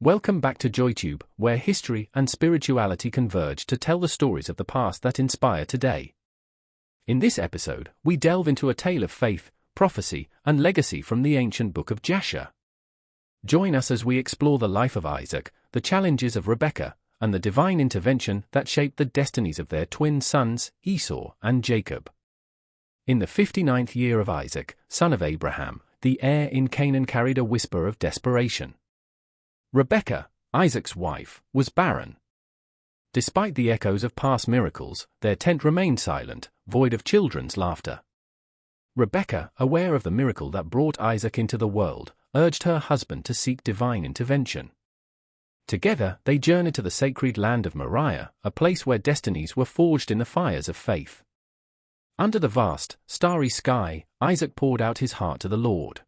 Welcome back to JoyTube, where history and spirituality converge to tell the stories of the past that inspire today. In this episode, we delve into a tale of faith, prophecy, and legacy from the ancient book of Jasher. Join us as we explore the life of Isaac, the challenges of Rebekah, and the divine intervention that shaped the destinies of their twin sons, Esau and Jacob. In the 59th year of Isaac, son of Abraham, the heir in Canaan carried a whisper of desperation. Rebekah, Isaac's wife, was barren. Despite the echoes of past miracles, their tent remained silent, void of children's laughter. Rebekah, aware of the miracle that brought Isaac into the world, urged her husband to seek divine intervention. Together, they journeyed to the sacred land of Moriah, a place where destinies were forged in the fires of faith. Under the vast, starry sky, Isaac poured out his heart to the Lord.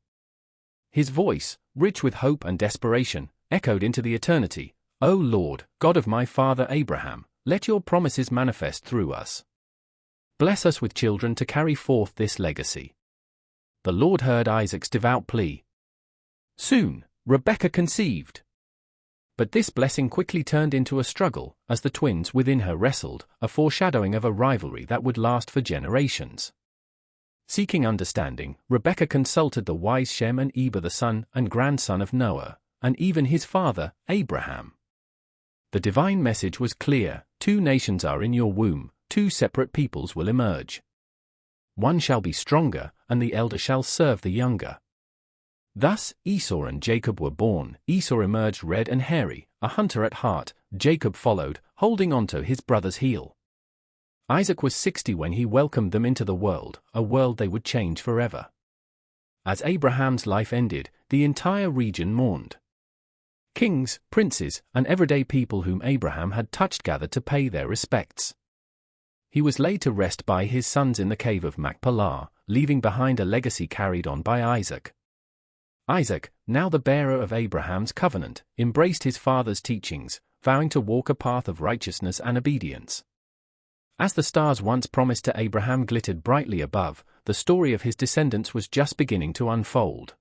His voice, rich with hope and desperation, echoed into the eternity. "O Lord, God of my father Abraham, let your promises manifest through us. Bless us with children to carry forth this legacy." The Lord heard Isaac's devout plea. Soon, Rebekah conceived. But this blessing quickly turned into a struggle, as the twins within her wrestled, a foreshadowing of a rivalry that would last for generations. Seeking understanding, Rebekah consulted the wise Shem and Eber, the son and grandson of Noah, and even his father, Abraham. The divine message was clear: 2 nations are in your womb, 2 separate peoples will emerge. One shall be stronger, and the elder shall serve the younger. Thus, Esau and Jacob were born. Esau emerged red and hairy, a hunter at heart. Jacob followed, holding onto his brother's heel. Isaac was 60 when he welcomed them into the world, a world they would change forever. As Abraham's life ended, the entire region mourned. Kings, princes, and everyday people whom Abraham had touched gathered to pay their respects. He was laid to rest by his sons in the cave of Machpelah, leaving behind a legacy carried on by Isaac. Isaac, now the bearer of Abraham's covenant, embraced his father's teachings, vowing to walk a path of righteousness and obedience. As the stars once promised to Abraham glittered brightly above, the story of his descendants was just beginning to unfold.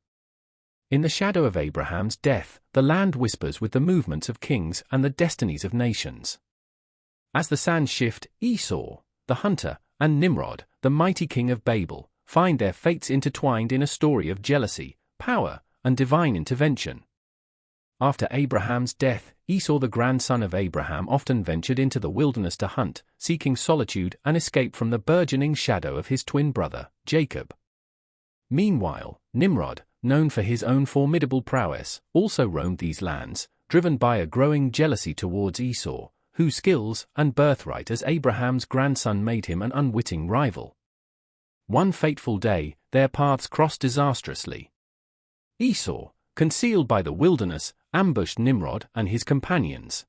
In the shadow of Abraham's death, the land whispers with the movements of kings and the destinies of nations. As the sands shift, Esau, the hunter, and Nimrod, the mighty king of Babel, find their fates intertwined in a story of jealousy, power, and divine intervention. After Abraham's death, Esau, the grandson of Abraham, often ventured into the wilderness to hunt, seeking solitude and escape from the burgeoning shadow of his twin brother, Jacob. Meanwhile, Nimrod, known for his own formidable prowess, also roamed these lands, driven by a growing jealousy towards Esau, whose skills and birthright as Abraham's grandson made him an unwitting rival. One fateful day, their paths crossed disastrously. Esau, concealed by the wilderness, ambushed Nimrod and his companions.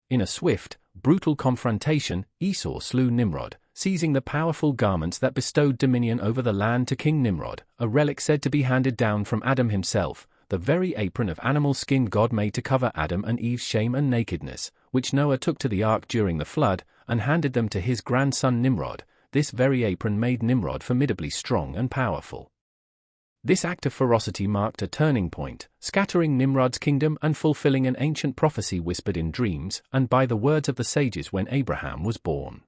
In a swift, brutal confrontation, Esau slew Nimrod, seizing the powerful garments that bestowed dominion over the land to King Nimrod, a relic said to be handed down from Adam himself, the very apron of animal skin God made to cover Adam and Eve's shame and nakedness, which Noah took to the ark during the flood, and handed them to his grandson Nimrod. This very apron made Nimrod formidably strong and powerful. This act of ferocity marked a turning point, scattering Nimrod's kingdom and fulfilling an ancient prophecy whispered in dreams and by the words of the sages when Abraham was born.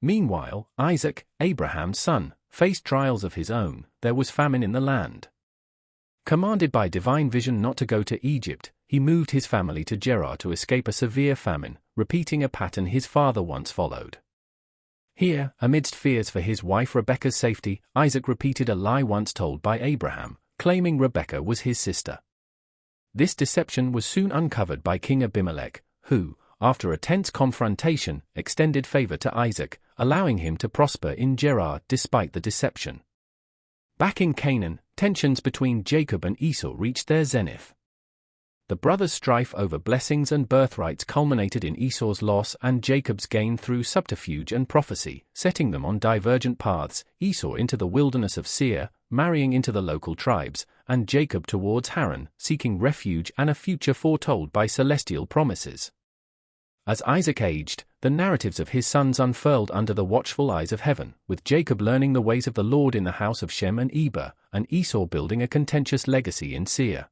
Meanwhile, Isaac, Abraham's son, faced trials of his own. There was famine in the land. Commanded by divine vision not to go to Egypt, he moved his family to Gerar to escape a severe famine, repeating a pattern his father once followed. Here, amidst fears for his wife Rebekah's safety, Isaac repeated a lie once told by Abraham, claiming Rebekah was his sister. This deception was soon uncovered by King Abimelech, who, after a tense confrontation, extended favor to Isaac, allowing him to prosper in Gerar despite the deception. Back in Canaan, tensions between Jacob and Esau reached their zenith. The brothers' strife over blessings and birthrights culminated in Esau's loss and Jacob's gain through subterfuge and prophecy, setting them on divergent paths, Esau into the wilderness of Seir, marrying into the local tribes, and Jacob towards Haran, seeking refuge and a future foretold by celestial promises. As Isaac aged, the narratives of his sons unfurled under the watchful eyes of heaven, with Jacob learning the ways of the Lord in the house of Shem and Eber, and Esau building a contentious legacy in Seir.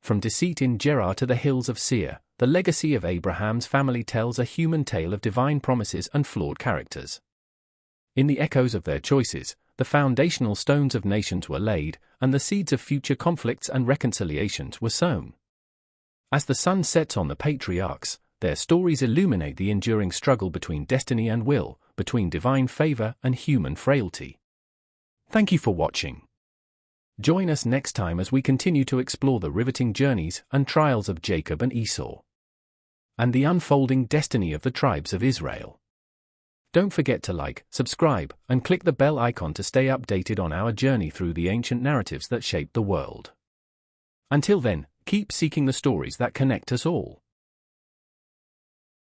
From deceit in Gerar to the hills of Seir, the legacy of Abraham's family tells a human tale of divine promises and flawed characters. In the echoes of their choices, the foundational stones of nations were laid, and the seeds of future conflicts and reconciliations were sown. As the sun sets on the patriarchs, their stories illuminate the enduring struggle between destiny and will, between divine favor and human frailty. Thank you for watching. Join us next time as we continue to explore the riveting journeys and trials of Jacob and Esau, and the unfolding destiny of the tribes of Israel. Don't forget to like, subscribe, and click the bell icon to stay updated on our journey through the ancient narratives that shape the world. Until then, keep seeking the stories that connect us all.